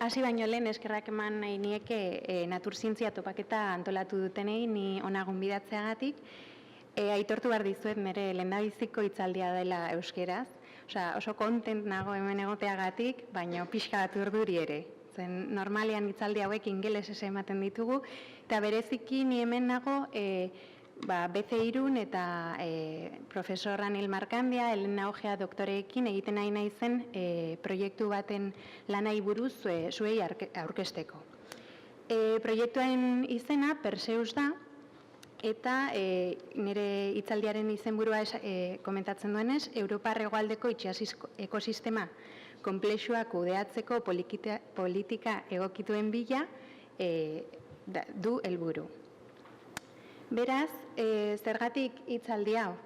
Hasi baino lehen eskerrak eman nahi nieke naturzientzia topaketa antolatu dutenei ni ona gonbidatzeagatik. Aitortu behar dizuet nire lehendabiziko hitzaldia dela euskeraz. Oso kontent nago hemen egoteagatik, baina pixka bat urduri ere. Zen normalean hitzaldi hauek ingelesez ematen ditugu, eta bereziki ni hemen nago BC Irun eta profesor Anil Markandia, Elena Ojea doktoreekin egiten nahi naizen proiektu baten lanai buruz zuei aurkezteko. Proiektuaren izena Perseus da, eta nire hitzaldiaren izenburua komentatzen duenez, Europar hegoaldeko itsas ekosistema konplexuak kudeatzeko politika egokituen bila du helburu. Beraz, zergatik hitzaldi hau?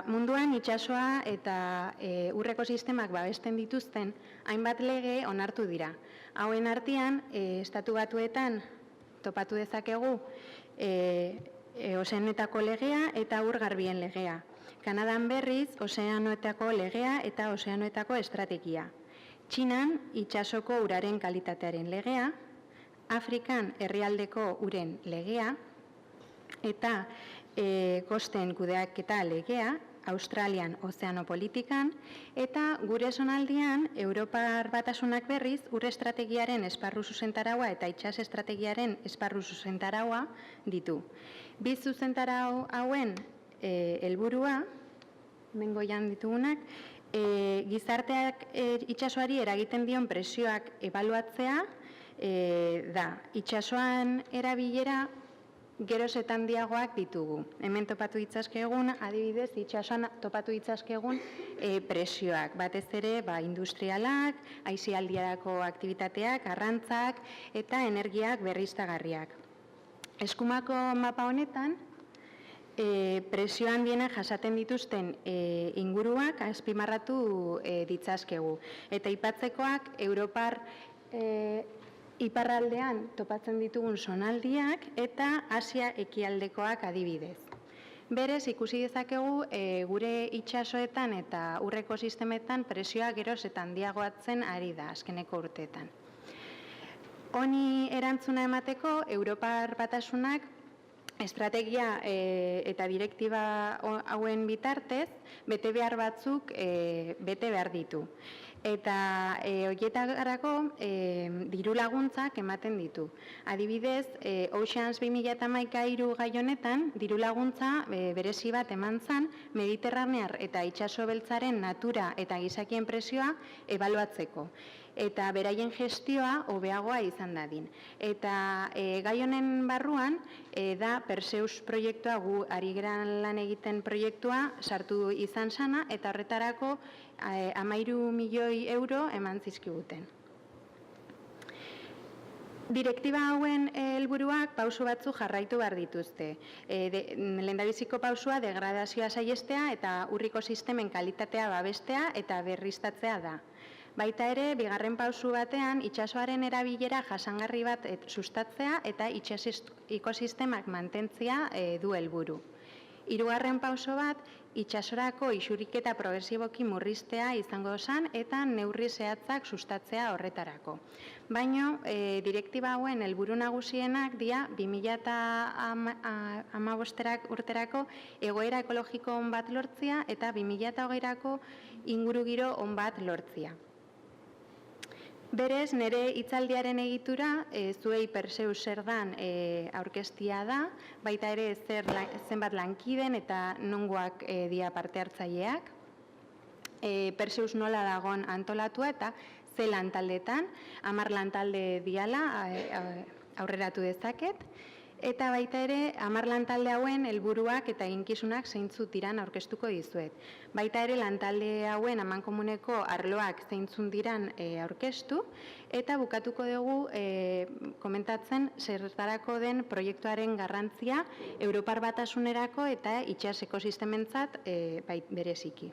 Munduan itsasoa eta ur ekosistemak babesten dituzten hainbat lege onartu dira. Hauen artean, Estatu Batuetan topatu dezakegu ozeanoetako legea eta ur garbien legea. Kanadan berriz, ozeanoetako legea eta ozeanoetako estrategia. Txinan, itsasoko uraren kalitatearen legea, Afrikan herrialdeko uren legea, eta kosten kudeaketa legea, Australian ozeanopolitikan, eta gure zonaldian Europar Batasunak berriz ur estrategiaren esparru zuzentaraua eta itsas estrategiaren esparru zuzentaraua ditu. Bi zuzentarau hauen helburua, hemen goian ditugunak, gizarteak itsasoari eragiten dion presioak ebaluatzea da. Itsasoan erabilera geroz eta handiagoak ditugu. Hemen topatu ditzazkegun, adibidez, itsasoan topatu ditzazkegun presioak. Batez ere, industrialak, aisialdiarako aktibitateak, arrantzak eta energiak berriztagarriak. Eskumako mapa honetan, presio handienak jasaten dituzten inguruak azpimarratu ditzazkegu. Eta aipatzekoak, Europar iparraldean topatzen ditugun zonaldiak eta Asia ekialdekoak adibidez. Berez, ikusi dezakegu gure itsasoetan eta ur ekosistemetan presioa geroz eta handiagoatzen ari da azkeneko urteetan. Honi erantzuna emateko, Europar Batasunak estrategia eta direktiba hauen bitartez bete behar batzuk bete behar ditu. Eta horietarako diru laguntzak ematen ditu. Adibidez, Oceans 2013 gai honetan, diru laguntza berezi bat eman zen Mediterranear eta itsaso beltzaren natura eta gizakien presioa ebaluatzeko. Eta beraien gestioa hobeagoa izan dadin. Eta gai honen barruan, da Perseus proiektua gu ari geran lan egiten proiektua sartu izan sana, eta horretarako 13 milioi euro eman zizkiguten. Direktiba hauen helburuak pauso batzuk jarraitu behar dituzte. Lehendabiziko pausua degradazioa saihestea eta ur ekosistemen kalitatea babestea eta berriztatzea da. Baita ere, bigarren pausu batean, itsasoaren erabilera jasangarri bat sustatzea eta itsas ekosistemak mantentzea du helburu. Hirugarren pauso bat, itsasorako isuriketa progresiboki murriztea izango zen eta neurri zehatzak sustatzea horretarako. Baina, direktiba hauen helburu nagusienak dira 2015 urterako egoera ekologiko on bat lortzea eta 2020rako ingurugiro on bat lortzea. Berez, nire hitzaldiaren egitura, zuei Perseus zer dan aurkeztia da, baita ere zenbat lankiden eta nongoak dia parte hartzaileak. Perseus nola dagoen antolatua eta ze lantaldetan, 10 lantalde diala aurreratu dezaket. Eta baita ere, 10 lantalde hauen helburuak eta eginkizunak zeintzuk diran aurkeztuko dizuet. Baita ere, lantalde hauen amankomuneko arloak zeintzun diran aurkeztu, eta bukatuko dugu komentatzen zertarako den proiektuaren garrantzia Europar Batasunerako eta itsas ekosistementzat bereziki.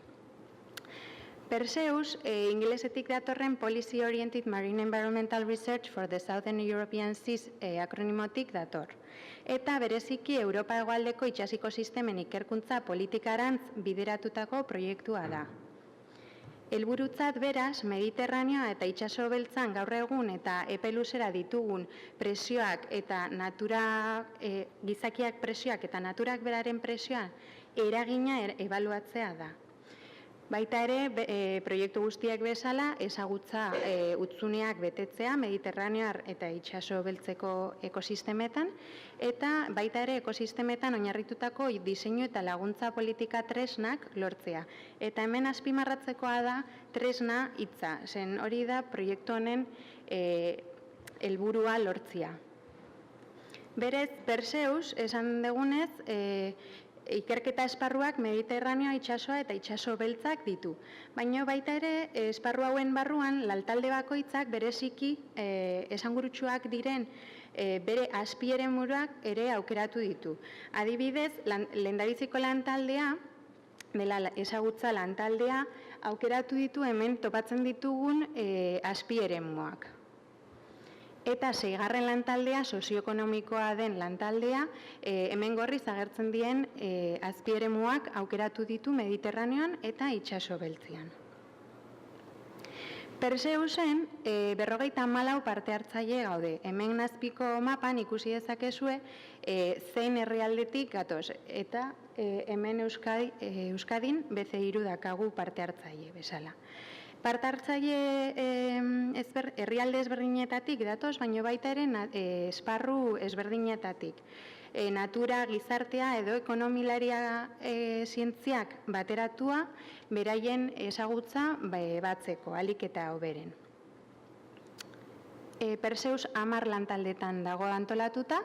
Perseus, ingelesetik datorren Policy Oriented Marine Environmental Research for the Southern European Seas akronimotik dator. Eta bereziki Europa hegoaldeko itsas ekosistemen ikerkuntza politikarantz bideratutako proiektua da. Helburutzat beraz, Mediterraneoa eta itsaso beltzan gaur egun eta epe luzera ditugun presioak eta gizakiak presioak eta naturak beraren presioa eragina ebaluatzea da. Baita ere, proiektu guztiak bezala, ezagutza hutsuneak betetzea Mediterraneoar eta itsaso beltzeko ekosistemetan, eta baita ere ekosistemetan oinarritutako diseinu eta laguntza politika tresnak lortzea. Eta hemen azpimarratzekoa da tresna hitza, zen hori da proiektu honen helburua lortzea. Berez, Perseus, esan dugunez, ikerketa esparruak Mediterraneoa, itsasoa eta itsaso beltzak ditu. Baina baita ere, esparru hauen barruan, lantalde bakoitzak bereziki esangurutsuak diren bere azpieremuak ere aukeratu ditu. Adibidez, lehendabiziko lantaldea, dela ezagutza lantaldea, aukeratu ditu hemen topatzen ditugun azpieremuak. Eta 6. lantaldea, sozioekonomikoa den lantaldea, hemen gorriz agertzen dien azpieremuak aukeratu ditu Mediterraneoan eta itsaso beltzean. Perseusen 54 parte hartzaile gaude. Hemen azpiko mapan ikusi dezakezue zein herrialdetik gatoz. Eta hemen Euskadin BC3 dakagu parte hartzaile bezala. Parte hartzaile herrialde ezberdinetatik datoz, baina baita ere esparru ezberdinetatik. Natura, gizartea edo ekonomilaria zientziak bateratua, beraien ezagutza batzeko, ahalik eta hoberen. Perseus 10 lantaldetan dago antolatuta,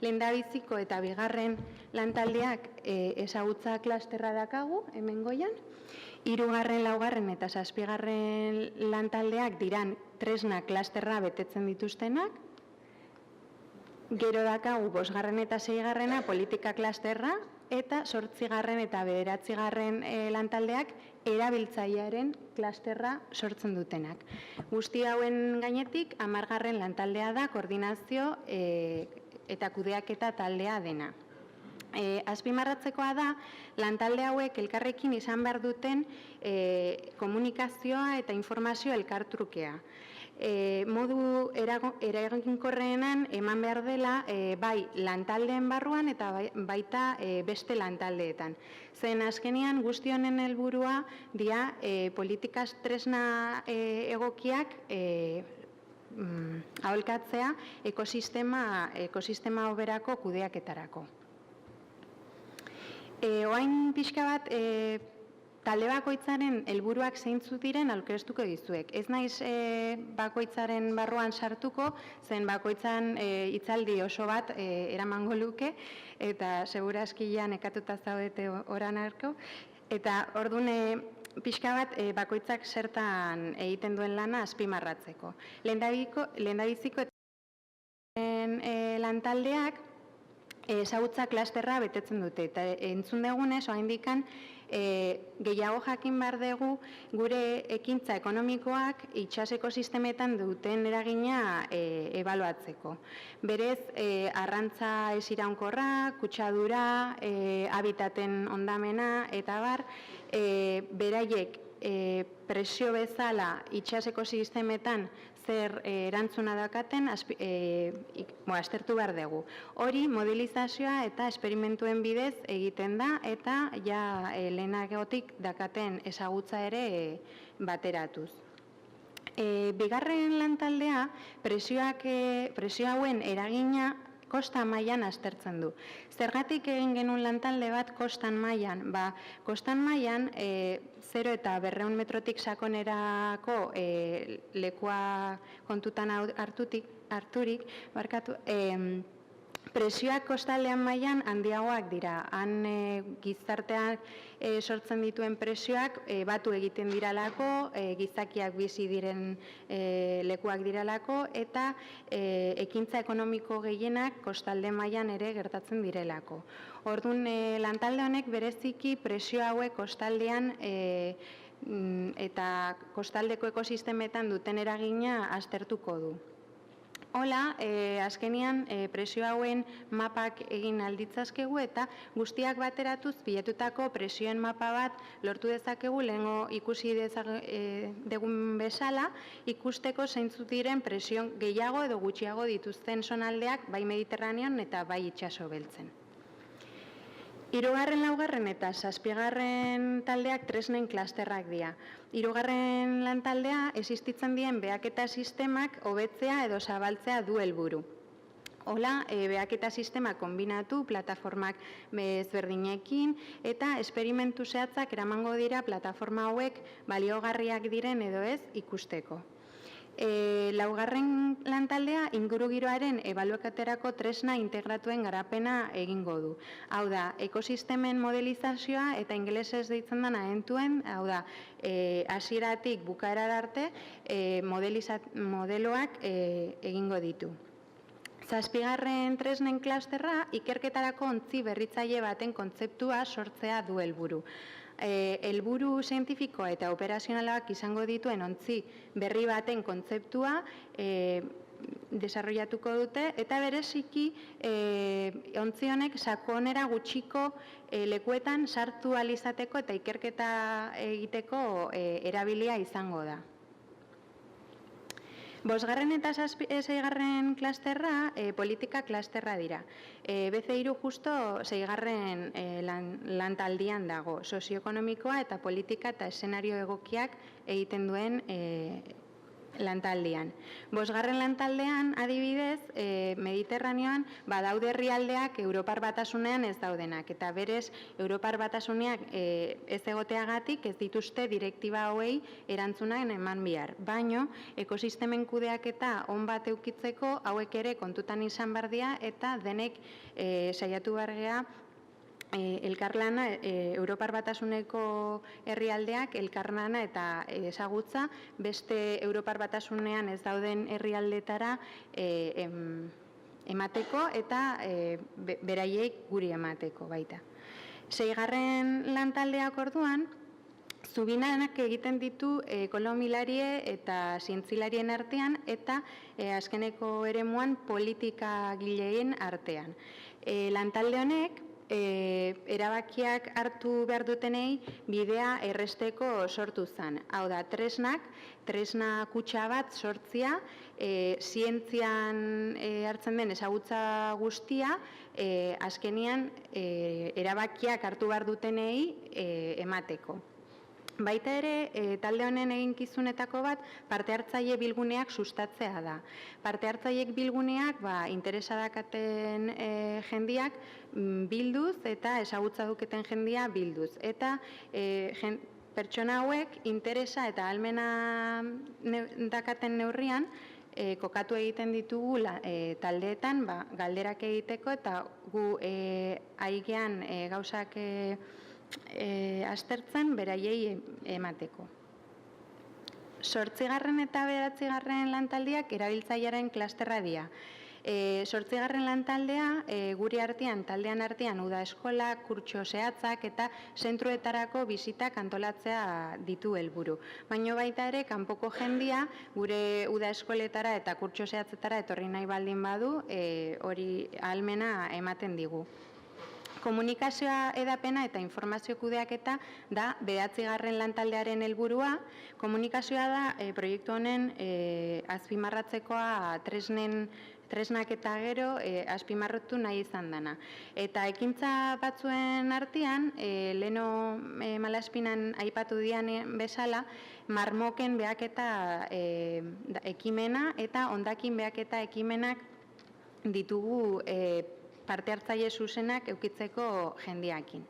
lehendabiziko eta 2. lantaldeak ezagutza klasterra dakagu, hemen goian, 3., 4. eta 7. lantaldeak diran tresna klasterra betetzen dituztenak, gero dakagu 5. eta 6. politika klasterra, eta 8. eta 9. lantaldeak erabiltzailearen klasterra sortzen dutenak. Guzti hauen gainetik 10. lantaldea da koordinazio eta kudeaketa taldea dena. Azpimarratzekoa da, lantalde hauek elkarrekin izan behar duten komunikazioa eta informazio elkartrukea. Modu eraginkorrenan eman behar dela bai lantaldeen barruan eta baita beste lantaldeetan. Zen azkenean guzti honen helburua dia politikaz tresna egokiak aholkatzea ekosistema hoberako kudeaketarako. Oain pixka bat, talde bakoitzaren helburuak zeintzu diren aurkeztuko dizuek. Ez naiz bakoitzaren barruan sartuko, zen bakoitzan hitzaldi oso bat eramango luke, eta segurazki ja nekatuta zaudete oran arko. Eta orduan pixka bat bakoitzak zertan egiten duen lana azpimarratzeko. Lehendabiziko lantaldeak ezagutza klasterra betetzen dute. Eta entzun dugunez, oraindikan gehiago jakin behar dugu gure ekintza ekonomikoak itsas ekosistemetan duten eragina ebaluatzeko. Berez, arrantza ez iraunkorra, kutsadura, habitaten hondamena eta bar, beraiek presio bezala itsas ekosistemetan zer erantzuna dakaten aztertu behar dugu. Hori modelizazioa eta esperimentuen bidez egiten da eta ja lehenagotik dakaten ezagutza ere bateratuz. 2. lantaldea presio hauen eragina kosta mailan aztertzen du. Zergatik egin genuen lantalde bat kostan mailan? Kostan mailan 0 eta 200 metrotik sakonerako lekua kontutan harturik, presioak kostaldean mailan handiagoak dira. Han gizartean sortzen dituen presioak batu egiten diralako, gizakiak bizi diren lekuak diralako, eta ekintza ekonomiko gehienak kostalde mailan ere gertatzen direlako. Orduan, lantalde honek bereziki presio hauek kostaldean eta kostaldeko ekosistemetan duten eragina aztertuko du. Hola, azkenian presio hauen mapak egin alditzazkegu eta guztiak bateratuz bilatutako presioen mapa bat lortu dezakegu lehengo ikusi degun bezala ikusteko zeintzuk diren presio gehiago edo gutxiago dituzten zonaldeak bai Mediterranean eta bai itsaso beltzen. 3., 4. eta 7. taldeak tresnen klasterrak dira. 3. lantaldea existitzen dien behaketa sistemak hobetzea edo zabaltzea du helburu. Hola, behaketa sistema kombinatu, plataformak ezberdinekin eta esperimentu zehatzak eramango dira plataforma hauek baliogarriak diren edo ez ikusteko. 4. lantaldea ingurugiroaren ebaluaketarako tresna integratuen garapena egingo du. Hau da, ekosistemen modelizazioa eta ingelesez deitzen dena end-to-end, hau da, hasieratik bukaerara arte modeloak egingo ditu. 7. tresnen klasterra ikerketarako ontzi berritzaile baten kontzeptua sortzea du helburu. Helburu zientifikoa eta operazionalak izango dituen ontzi berri baten kontzeptua desarrollatuko dute eta bereziki ontzi honek sakonera gutxiko lekuetan sartu ahal izateko eta ikerketa egiteko erabilia izango da. 5. eta 6. klasterra politika klasterra dira. BC3 justo 6. lantaldian dago, sozioekonomikoa eta politika eta eszenario egokiak egiten duen lantaldian. 5. lantaldean adibidez, Mediterraneoan badaude herrialdeak Europar Batasunean ez daudenak eta berez Europar Batasuneak ez egoteagatik ez dituzte direktiba hauei erantzunak eman behar. Baino, ekosistemen kudeaketa on bat eukitzeko hauek ere kontutan izan behar dira eta denek saiatu behar gea elkarlana, Europar Batasuneko herrialdeak elkarlana eta ezagutza beste Europar Batasunean ez dauden herrialdetara emateko eta beraiek guri emateko baita. 6. lantaldeak orduan, zubinanak egiten ditu ekonomilarie eta zientzilarien artean eta azkeneko eremuan politikagileen artean. Lantalde honek erabakiak hartu behar dutenei bidea erresteko sortu zen. Hau da, tresna kutxa bat sortzia, zientzian hartzen den ezagutza guztia, azkenian erabakiak hartu behar dutenei emateko. Baita ere, talde honen eginkizunetako bat parte hartzaile bilguneak sustatzea da. Parte hartzaileek bilguneak interesadakaten jendiak bilduz eta ezagutza duketen jendia bilduz. Eta pertsona hauek interesa eta ahalmena dakaten neurrian kokatu egiten ditugu taldeetan galderak egiteko eta gu aigean gauzak aztertzen beraiei emateko. 8. eta 9. lantaldiak erabiltzailearen klasterra dira. 8. lantaldea guri taldean artean uda eskola, kurtso zehatzak eta zentruetarako bizitak antolatzea ditu helburu. Baina baita ere, kanpoko jendia gure uda eskoletara eta kurtso zehatzetara etorri nahi baldin badu, hori ahalmena ematen digu. Komunikazioa edapena eta informazio kudeaketa da 9. lantaldearen helburua. Komunikazioa da proiektu honen azpimarratzekoa tresnak eta gero azpimarratu nahi izan dana. Eta ekintza batzuen artean, leno Malaspinan aipatu dian bezala, marmoken behaketa ekimena eta hondakin behaketa ekimenak ditugu parte hartzaile zuzenak eukitzeko jendiakin.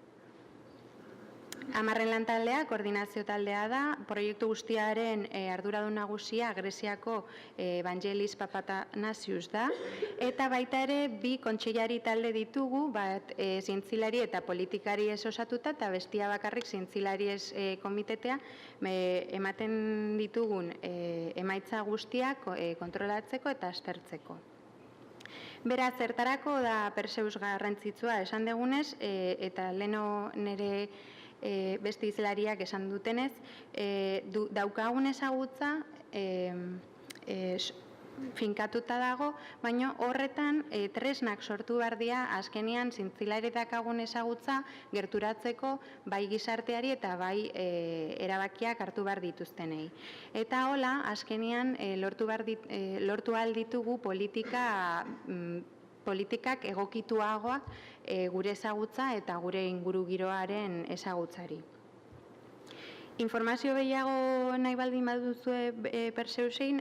10. lantaldea, koordinazio taldea da, proiektu guztiaren arduradun nagusia Greziako Evangelis Papatanasius da, eta baita ere bi kontseilari talde ditugu, bat zientzilari eta politikari ez osatuta, eta bestia bakarrik zientzilari ez komitetea, ematen ditugun emaitza guztiak kontrolatzeko eta aztertzeko. Beraz, zertarako da Perseus garrantzitsua esan degunez, eta leno nire beste izlariak esan dutenez, daukagun ezagutza finkatuta dago, baina horretan tresnak sortu behar dira azkenean zintzilari dakagun ezagutza gerturatzeko bai gizarteari eta bai erabakiak hartu behar dituztenei. Eta hola, azkenean lortu ahal ditugu politikak egokituagoak gure ezagutza eta gure ingurugiroaren ezagutzari. Informazio gehiago nahi baldin baduzue Perseusein,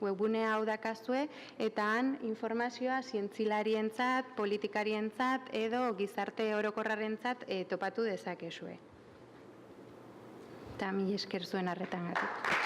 webgune hau dakazue, eta han informazioa zientzilarientzat, politikarientzat edo gizarte orokorrarentzat topatu dezakezue. Eta mila esker zuen arretangatik.